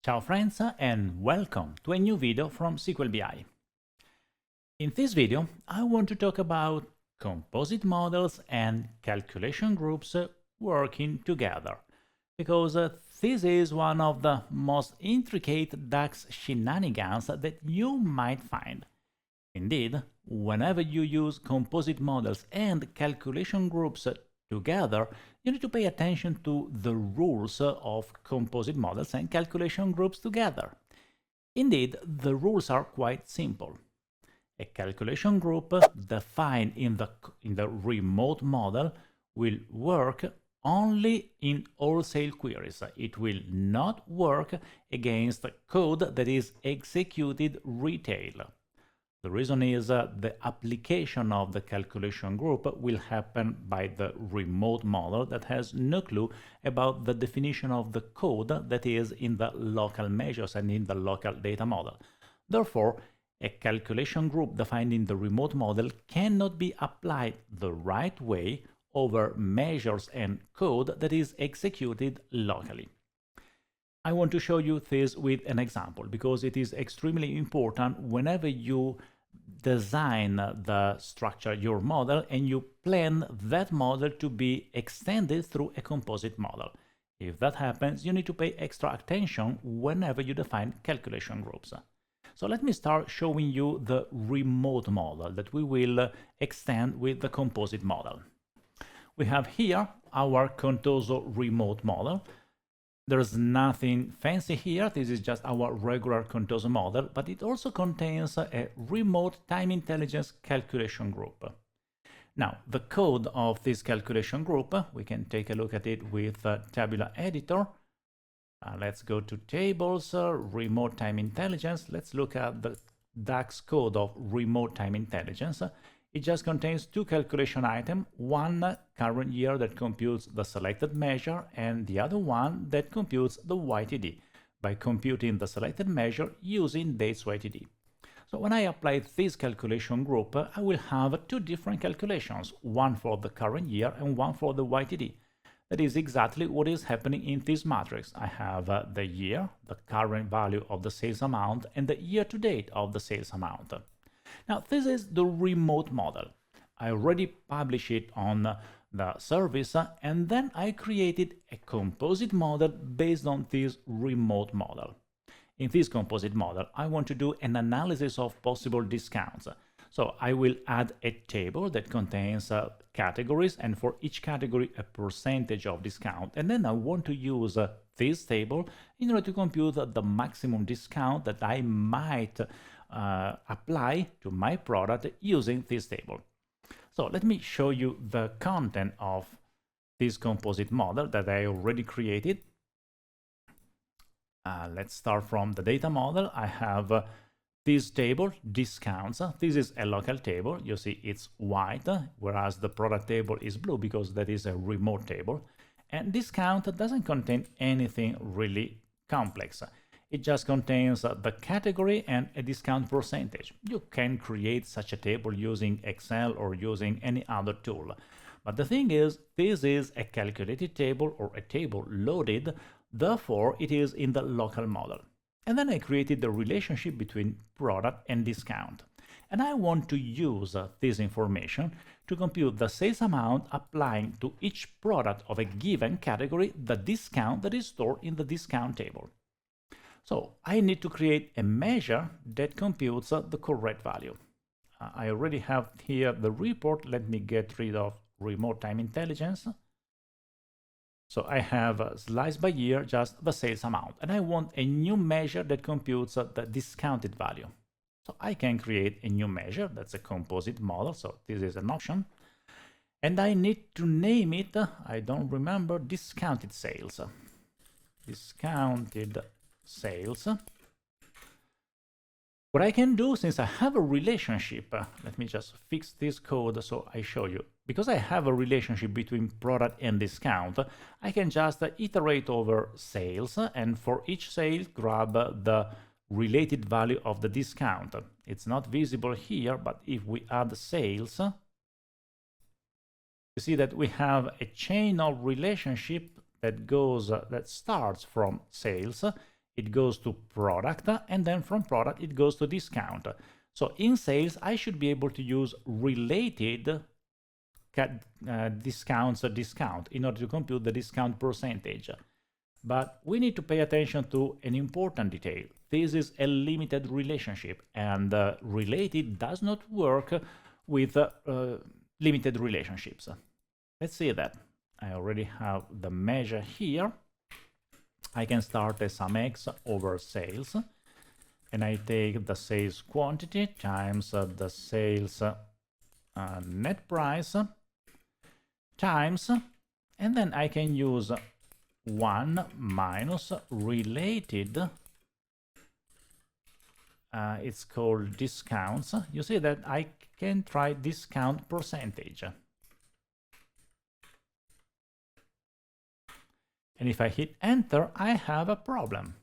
Ciao friends and welcome to a new video from SQL BI. In this video, I want to talk about composite models and calculation groups working together, because this is one of the most intricate DAX shenanigans that you might find. Indeed, whenever you use composite models and calculation groups together, you need to pay attention to the rules of composite models and calculation groups together. Indeed, the rules are quite simple. A calculation group defined in the remote model will work only in wholesale queries. It will not work against code that is executed retail. The reason is the application of the calculation group will happen by the remote model that has no clue about the definition of the code that is in the local measures and in the local data model. Therefore, a calculation group defined in the remote model cannot be applied the right way over measures and code that is executed locally. I want to show you this with an example because it is extremely important whenever you design the structure, your model, and you plan that model to be extended through a composite model. If that happens, you need to pay extra attention whenever you define calculation groups. So let me start showing you the remote model that we will extend with the composite model. We have here our Contoso remote model. There's nothing fancy here, this is just our regular Contoso model, but it also contains a remote time intelligence calculation group. Now, the code of this calculation group, we can take a look at it with Tabular Editor. Let's go to Tables, Remote Time Intelligence. Let's look at the DAX code of Remote Time Intelligence. It just contains two calculation items, one current year that computes the selected measure and the other one that computes the YTD by computing the selected measure using dates YTD. So when I apply this calculation group, I will have two different calculations, one for the current year and one for the YTD. That is exactly what is happening in this matrix. I have the year, the current value of the sales amount, and the year to date of the sales amount. Now, this is the remote model. I already published it on the service, and then I created a composite model based on this remote model. In this composite model, I want to do an analysis of possible discounts. So I will add a table that contains categories, and for each category a percentage of discount. And then I want to use this table in order to compute the maximum discount that I might apply to my product using this table. So let me show you the content of this composite model that I already created. Let's start from the data model. I have this table, discounts. This is a local table. You see it's white, whereas the product table is blue because that is a remote table. And discount doesn't contain anything really complex. It just contains the category and a discount percentage. You can create such a table using Excel or using any other tool. But the thing is, this is a calculated table or a table loaded, therefore it is in the local model. And then I created the relationship between product and discount. And I want to use this information to compute the sales amount applying to each product of a given category the discount that is stored in the discount table. So I need to create a measure that computes the correct value. I already have here the report. Let me get rid of remote time intelligence. So I have sliced by year just the sales amount, and I want a new measure that computes the discounted value. So I can create a new measure. That's a composite model. So this is an option. And I need to name it, I don't remember, discounted sales. Discounted sales. What I can do, since I have a relationship, let me just fix this code so I show you. Because I have a relationship between product and discount, I can just iterate over sales, and for each sale grab the related value of the discount. It's not visible here, but if we add sales, you see that we have a chain of relationship that starts from sales, it goes to product, and then from product it goes to discount. So in sales, I should be able to use related discounts discount in order to compute the discount percentage. But we need to pay attention to an important detail. This is a limited relationship, and related does not work with limited relationships. Let's see that. I already have the measure here. I can start as sum x over sales, and I take the sales quantity times the sales net price times, and then I can use 1 minus related, it's called discounts. You see that I can try discount percentage. And if I hit enter, I have a problem.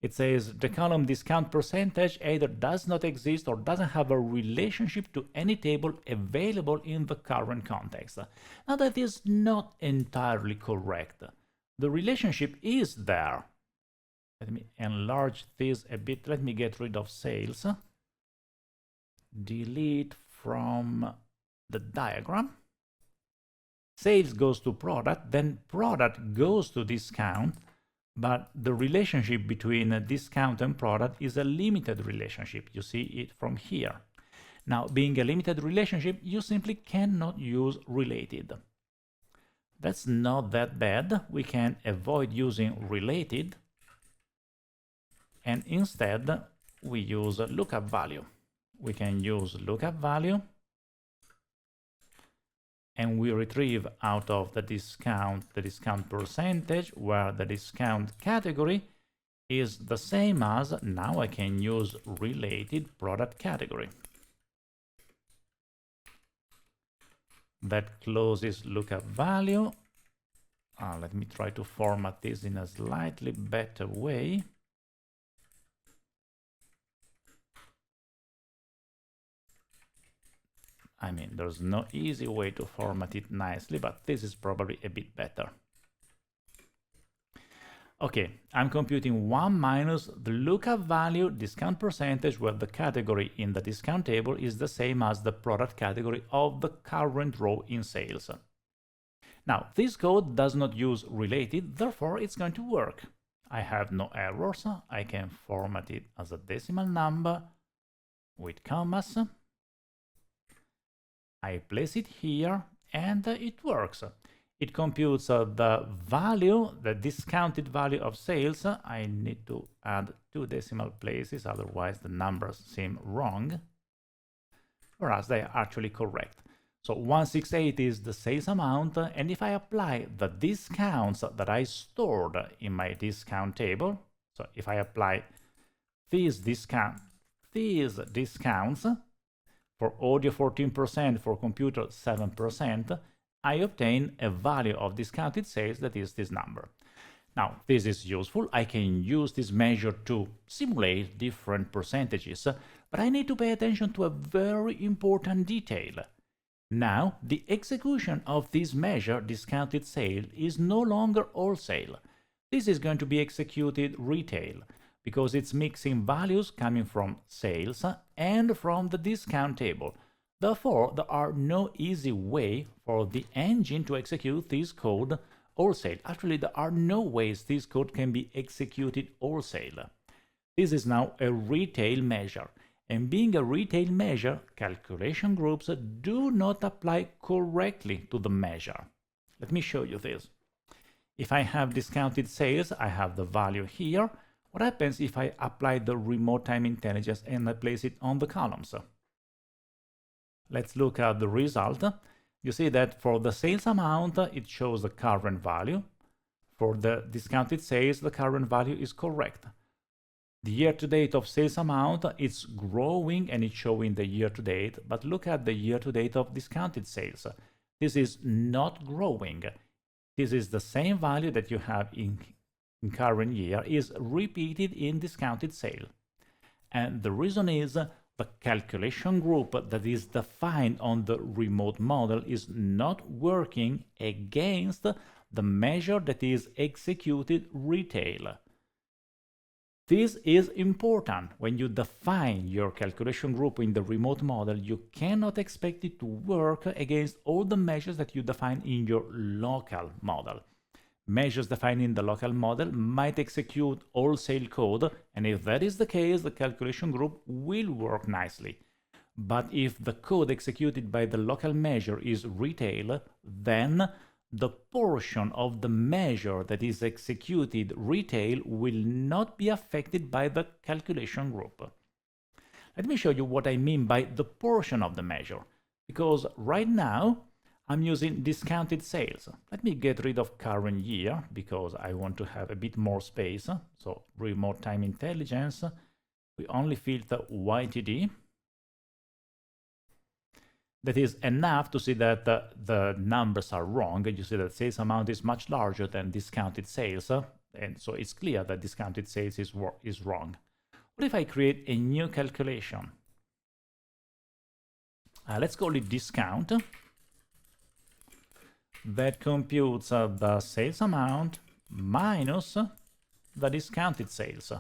It says the column discount percentage either does not exist or doesn't have a relationship to any table available in the current context. Now that is not entirely correct. The relationship is there. Let me enlarge this a bit. Let me get rid of sales. Delete from the diagram. Sales goes to product, then product goes to discount, but the relationship between a discount and product is a limited relationship. You see it from here. Now, being a limited relationship, you simply cannot use related. That's not that bad. We can avoid using related, and instead we use lookup value. We can use lookup value, and we retrieve out of the discount percentage, where the discount category is the same as, now I can use related product category. That closes lookup value. Let me try to format this in a slightly better way. I mean, there's no easy way to format it nicely, but this is probably a bit better. Okay, I'm computing 1 minus the lookup value discount percentage, where the category in the discount table is the same as the product category of the current row in sales. Now, this code does not use related, therefore it's going to work. I have no errors. I can format it as a decimal number with commas. I place it here, and it works. It computes the value, the discounted value of sales. I need to add 2 decimal places, otherwise the numbers seem wrong, whereas they are actually correct. So 168 is the sales amount, and if I apply the discounts that I stored in my discount table, so if I apply these discounts, for audio 14%, for computer 7%, I obtain a value of discounted sales that is this number. Now, this is useful. I can use this measure to simulate different percentages, but I need to pay attention to a very important detail. Now, the execution of this measure, discounted sale, is no longer wholesale. This is going to be executed retail, because it's mixing values coming from sales and from the discount table. Therefore, there are no easy way for the engine to execute this code wholesale. Actually, there are no ways this code can be executed wholesale. This is now a retail measure. And being a retail measure, calculation groups do not apply correctly to the measure. Let me show you this. If I have discounted sales, I have the value here. What happens if I apply the remote time intelligence and I place it on the columns? Let's look at the result. You see that for the sales amount, it shows the current value. For the discounted sales, the current value is correct. The year-to-date of sales amount, it's growing and it's showing the year-to-date, but look at the year-to-date of discounted sales. This is not growing. This is the same value that you have in current year is repeated in discounted sale. And the reason is the calculation group that is defined on the remote model is not working against the measure that is executed retail. This is important. When you define your calculation group in the remote model, you cannot expect it to work against all the measures that you define in your local model. Measures defined in the local model might execute wholesale code, and if that is the case, the calculation group will work nicely. But if the code executed by the local measure is retail, then the portion of the measure that is executed retail will not be affected by the calculation group. Let me show you what I mean by the portion of the measure, because right now I'm using discounted sales. Let me get rid of current year because I want to have a bit more space. So remote time intelligence, we only filter YTD. That is enough to see that the numbers are wrong. You see that sales amount is much larger than discounted sales, and so it's clear that discounted sales is wrong. What if I create a new calculation? Let's call it discount. That computes the sales amount minus the discounted sales.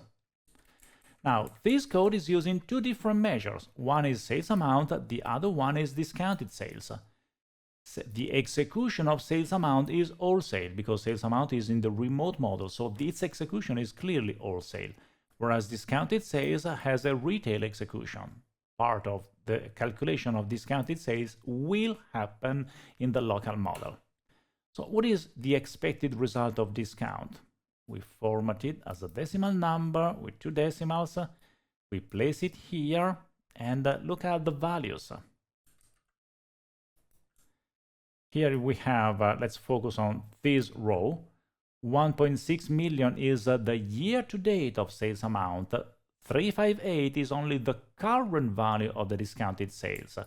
Now, this code is using two different measures. One is sales amount, the other one is discounted sales. The execution of sales amount is wholesale because sales amount is in the remote model, so its execution is clearly wholesale, whereas discounted sales has a retail execution. Part of the calculation of discounted sales will happen in the local model. So what is the expected result of discount? We format it as a decimal number with 2 decimals. We place it here and look at the values. Here we have, let's focus on this row. 1.6 million is the year-to-date of sales amount. 358 is only the current value of the discounted sales.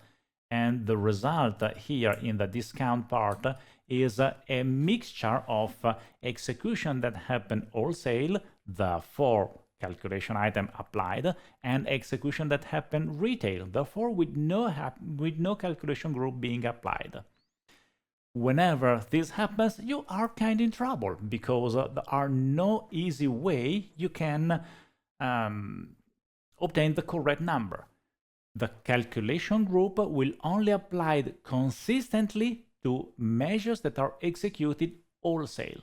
And the result here in the discount part is a mixture of execution that happened wholesale, therefore calculation item applied, and execution that happened retail, therefore with no calculation group being applied. Whenever this happens, you are kind of in trouble because there are no easy way you can obtain the correct number. The calculation group will only apply consistently to measures that are executed wholesale.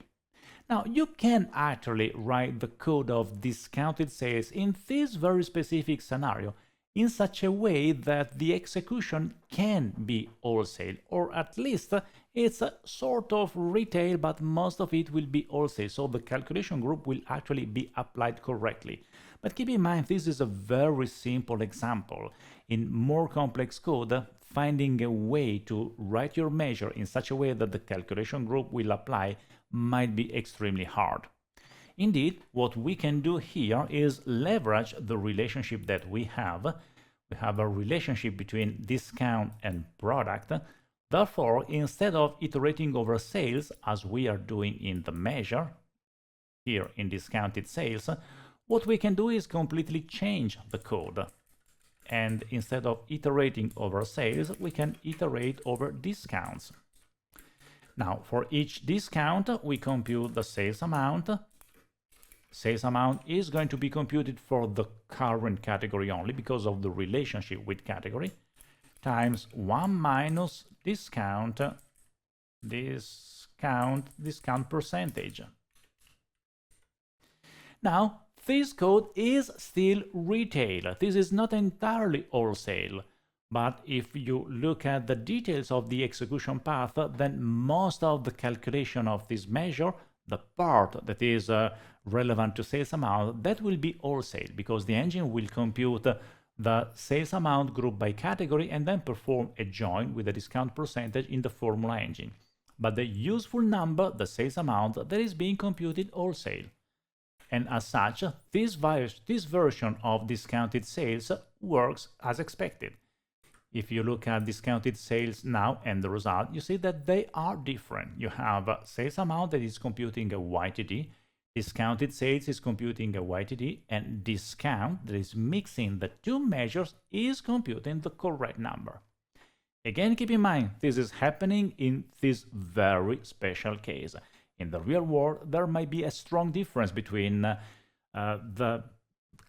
Now, you can actually write the code of discounted sales in this very specific scenario in such a way that the execution can be wholesale, or at least it's a sort of retail, but most of it will be wholesale, so the calculation group will actually be applied correctly. But keep in mind, this is a very simple example. In more complex code, finding a way to write your measure in such a way that the calculation group will apply might be extremely hard. Indeed, what we can do here is leverage the relationship that we have. We have a relationship between discount and product. Therefore, instead of iterating over sales, as we are doing in the measure, here in discounted sales, what we can do is completely change the code. And instead of iterating over sales, we can iterate over discounts. Now, for each discount, we compute the sales amount. Sales amount is going to be computed for the current category only because of the relationship with category, times 1 minus discount percentage. Now, this code is still retail. This is not entirely wholesale. But if you look at the details of the execution path, then most of the calculation of this measure, the part that is relevant to sales amount, that will be wholesale because the engine will compute the sales amount group by category and then perform a join with the discount percentage in the formula engine. But the useful number, the sales amount, that is being computed wholesale. And as such, this version of discounted sales works as expected. If you look at discounted sales now and the result, you see that they are different. You have a sales amount that is computing a YTD, discounted sales is computing a YTD, and discount that is mixing the two measures is computing the correct number. Again, keep in mind, this is happening in this very special case. In the real world, there might be a strong difference between the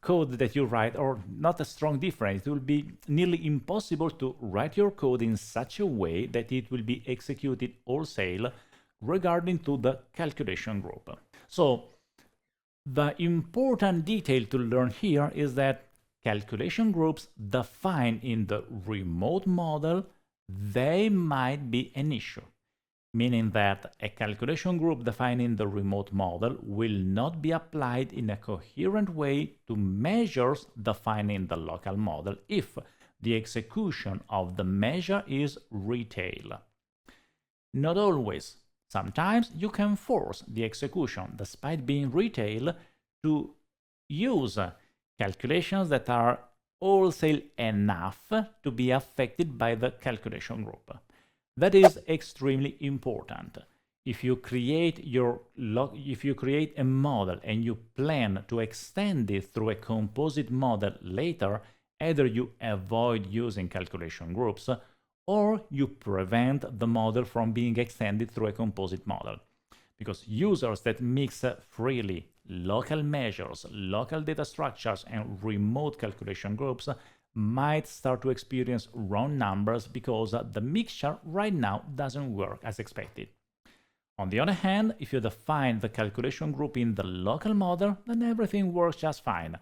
code that you write, or not a strong difference. It will be nearly impossible to write your code in such a way that it will be executed wholesale regarding to the calculation group. So the important detail to learn here is that calculation groups defined in the remote model, they might be an issue, meaning that a calculation group defined in the remote model will not be applied in a coherent way to measures defined in the local model if the execution of the measure is retail. Not always. Sometimes you can force the execution, despite being retail, to use calculations that are wholesale enough to be affected by the calculation group. That is extremely important. If you create a model and you plan to extend it through a composite model later, either you avoid using calculation groups or you prevent the model from being extended through a composite model. Because users that mix freely local measures, local data structures, and remote calculation groups might start to experience wrong numbers because the mixture right now doesn't work as expected. On the other hand, if you define the calculation group in the local model, then everything works just fine.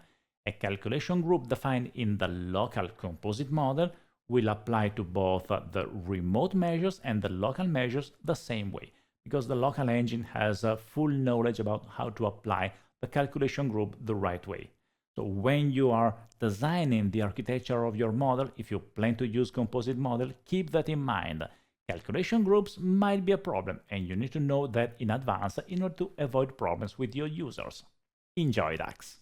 A calculation group defined in the local composite model will apply to both the remote measures and the local measures the same way, because the local engine has full knowledge about how to apply the calculation group the right way. So when you are designing the architecture of your model, if you plan to use composite model, keep that in mind. Calculation groups might be a problem, and you need to know that in advance in order to avoid problems with your users. Enjoy DAX!